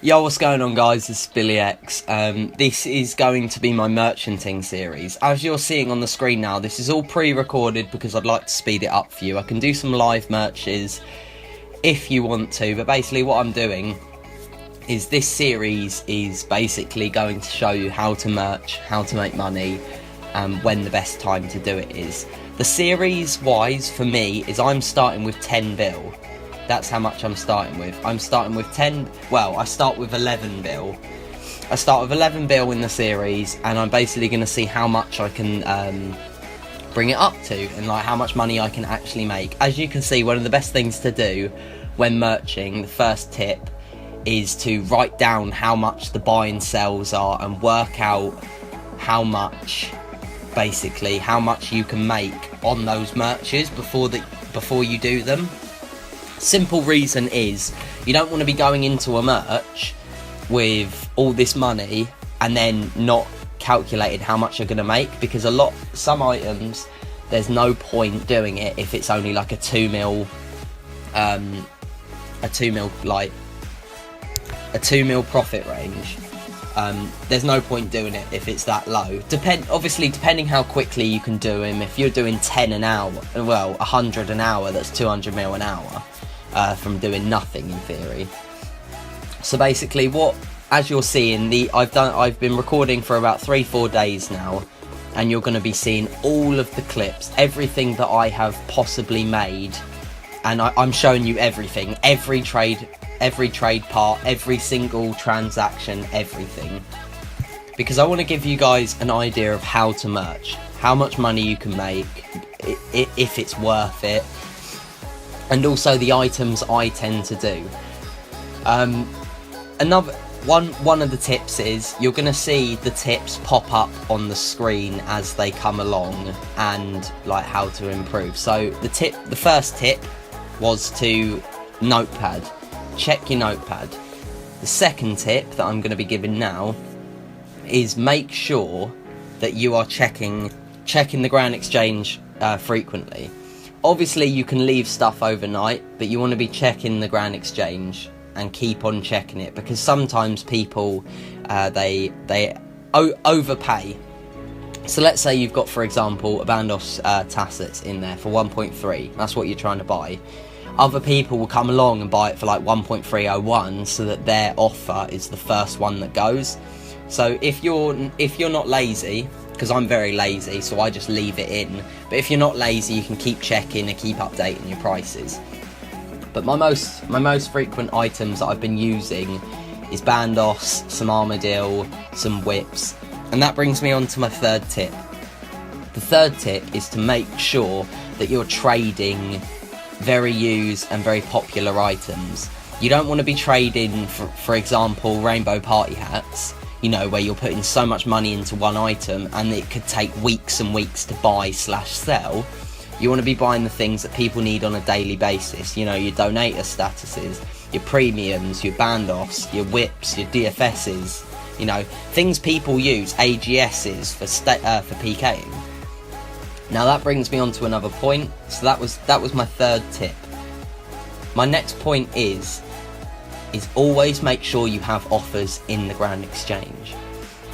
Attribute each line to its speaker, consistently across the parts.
Speaker 1: Yo, what's going on, guys? This is Billy X. This is going to be my merchanting series. As you're seeing on the screen now, this is all pre-recorded because I'd like to speed it up for you. I can do some live merches if you want to, but basically what I'm doing is this series is basically going to show you how to merch, how to make money, and when the best time to do it is. The series-wise, for me, is I'm starting with 10 bill. That's how much I'm starting with. I'm starting with 10, well, I start with 11 bill. I start with 11 bill in the series, and I'm basically going to see how much I can bring it up to, and like how much money I can actually make. As you can see, one of the best things to do when merching, the first tip, is to write down how much the buy and sells are and work out how much, basically, how much you can make on those merches before you do them. Simple reason is you don't want to be going into a merch with all this money and then not calculating how much you're going to make, because some items there's no point doing it if it's only like a 2 mil profit range. There's no point doing it if it's that low. Obviously depending how quickly you can do them. If you're doing 10 an hour, well, 100 an hour, that's 200 mil an hour. From doing nothing in theory. So basically, as you're seeing, I've been recording for about 3-4 days now, and you're going to be seeing all of the clips, everything that I have possibly made, and I'm showing you everything, every trade part, every single transaction, everything, because I want to give you guys an idea of how to merch, how much money you can make, if it's worth it. And also the items I tend to do. Another one of the tips is you're going to see the tips pop up on the screen as they come along, and like how to improve. So the first tip was to notepad. Check your notepad. The second tip that I'm going to be giving now is make sure that you are checking the Grand Exchange frequently. Obviously you can leave stuff overnight, but you want to be checking the Grand Exchange and keep on checking it, because sometimes people they overpay. So let's say you've got, for example, a Bandos Tassets in there for 1.3. That's what you're trying to buy. Other people will come along and buy it for like 1.301, so that their offer is the first one that goes. So if you're not lazy, because I'm very lazy, so I just leave it in. But if you're not lazy, you can keep checking and keep updating your prices. But my most frequent items that I've been using is Bandos, some Armadillo, some whips, and that brings me on to my third tip. The third tip is to make sure that you're trading very used and very popular items. You don't want to be trading, for example, rainbow party hats, you know, where you're putting so much money into one item and it could take weeks and weeks to buy/sell. You want to be buying the things that people need on a daily basis, you know, your donator statuses, your premiums, your bandoffs, your whips, your DFSs, you know, things people use, AGSs for PKing. Now that brings me on to another point. So that was my third tip. My next point is always make sure you have offers in the Grand Exchange.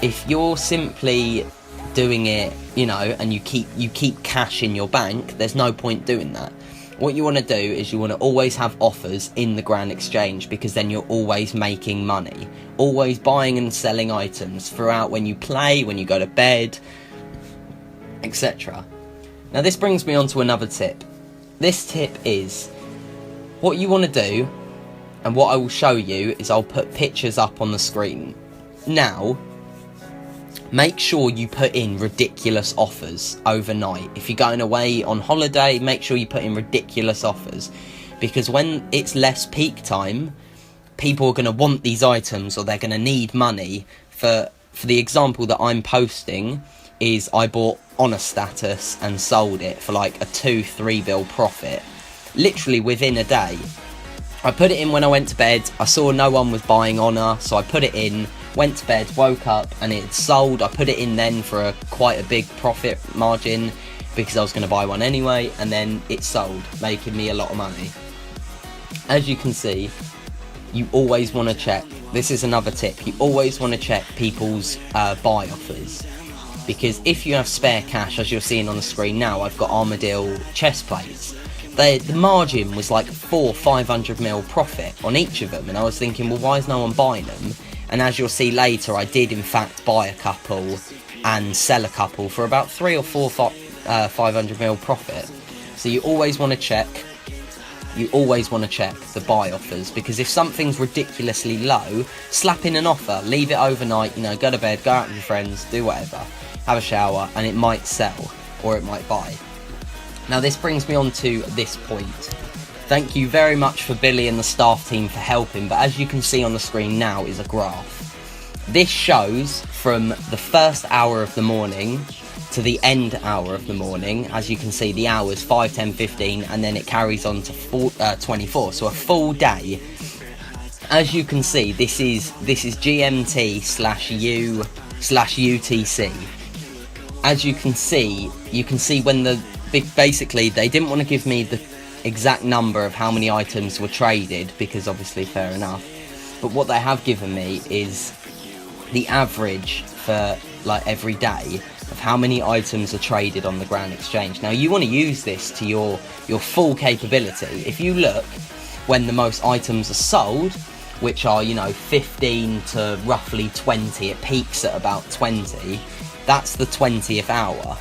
Speaker 1: If you're simply doing it, you know, and you keep cash in your bank, there's no point doing that. What you want to do is you want to always have offers in the Grand Exchange, because then you're always making money, always buying and selling items throughout, when you play, when you go to bed, etc. Now this brings me on to another tip. This tip is, what you want to do, and what I will show you is I'll put pictures up on the screen. Now, make sure you put in ridiculous offers overnight. If you're going away on holiday, make sure you put in ridiculous offers, because when it's less peak time, people are going to want these items, or they're going to need money. For the example that I'm posting is I bought Honor status and sold it for like a 2-3 bill profit, literally within a day. I put it in when I went to bed. I saw no one was buying Honor, so I put it in, went to bed, woke up, and it sold. I put it in then for quite a big profit margin, because I was going to buy one anyway, and then it sold, making me a lot of money. As you can see, you always want to check, this is another tip, you always want to check people's buy offers, because if you have spare cash, as you're seeing on the screen now, I've got Armadillo chest plates. The margin was like 500ml profit on each of them, and I was thinking, well, why is no one buying them? And as you'll see later, I did in fact buy a couple and sell a couple for about 3 or 4 500ml profit. So you always want to check the buy offers, because if something's ridiculously low, slap in an offer, leave it overnight, you know, go to bed, go out with your friends, do whatever, have a shower, and it might sell, or it might buy. Now this brings me on to this point. Thank you very much for Billy and the staff team for helping, but as you can see on the screen now is a graph. This shows from the first hour of the morning to the end hour of the morning. As you can see, the hours 5, 10, 15, and then it carries on to 24, so a full day. As you can see, this is GMT/U/UTC. As you can see when basically they didn't want to give me the exact number of how many items were traded, because obviously fair enough, but what they have given me is the average for like every day of how many items are traded on the Grand Exchange. Now you want to use this to your full capability. If you look when the most items are sold, which are, you know, 15 to roughly 20, it peaks at about 20, that's the 20th hour.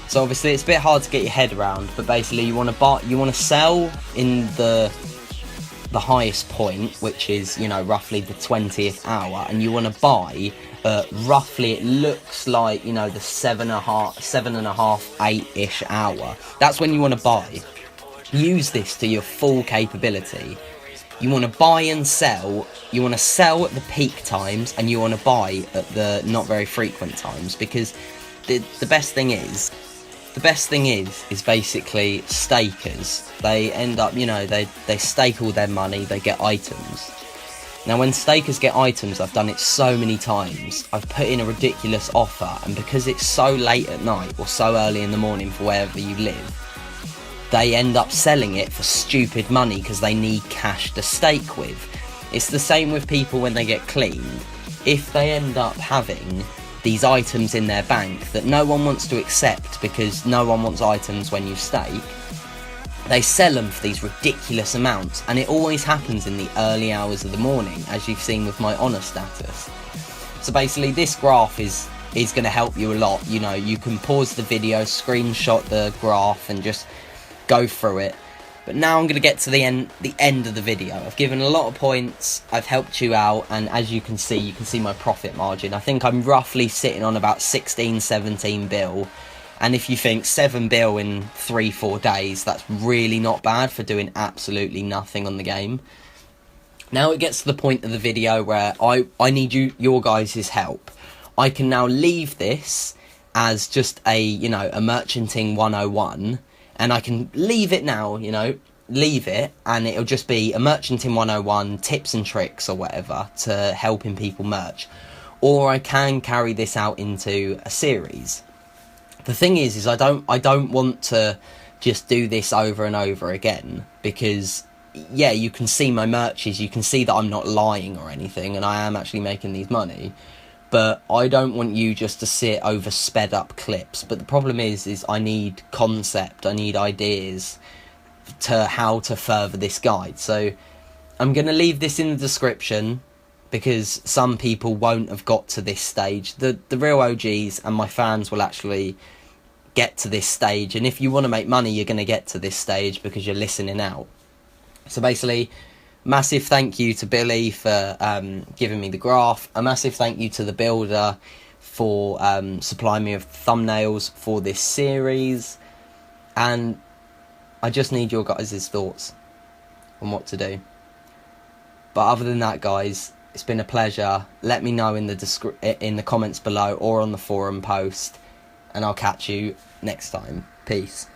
Speaker 1: So obviously it's a bit hard to get your head around, but basically you want to sell in the highest point, which is, you know, roughly the 20th hour, and you want to buy roughly, it looks like, you know, the 7.5, 8-ish hour. That's when you want to buy. Use this to your full capability. You want to buy and sell. You want to sell at the peak times, and you want to buy at the not very frequent times, because the best thing is basically stakers. They end up, you know, they stake all their money, they get items. Now when stakers get items, I've done it so many times, I've put in a ridiculous offer, and because it's so late at night or so early in the morning for wherever you live, they end up selling it for stupid money because they need cash to stake with. It's the same with people when they get cleaned. If they end up having these items in their bank that no one wants to accept because no one wants items when you stake, they sell them for these ridiculous amounts, and it always happens in the early hours of the morning, as you've seen with my honor status. So basically this graph is going to help you a lot. You know, you can pause the video, screenshot the graph, and just go through it. But now I'm going to get to the end of the video. I've given a lot of points, I've helped you out, and as you can see my profit margin. I think I'm roughly sitting on about 16, 17 bill. And if you think 7 bill in 3-4 days, that's really not bad for doing absolutely nothing on the game. Now it gets to the point of the video where I need your guys' help. I can now leave this as just a, you know, a merchanting 101. And I can leave it now, you know, leave it, and it'll just be a merchanting 101, tips and tricks or whatever to helping people merch. Or I can carry this out into a series. The thing is I don't want to just do this over and over again, because yeah, you can see my merches, you can see that I'm not lying or anything, and I am actually making these money. But I don't want you just to sit over sped up clips. But the problem is I need concept, I need ideas to how to further this guide. So I'm going to leave this in the description, because some people won't have got to this stage. The real OGs and my fans will actually get to this stage. And if you want to make money, you're going to get to this stage because you're listening out. So basically, massive thank you to Billy for giving me the graph. A massive thank you to the builder for supplying me with thumbnails for this series. And I just need your guys' thoughts on what to do. But other than that, guys, it's been a pleasure. Let me know in the comments below or on the forum post. And I'll catch you next time. Peace.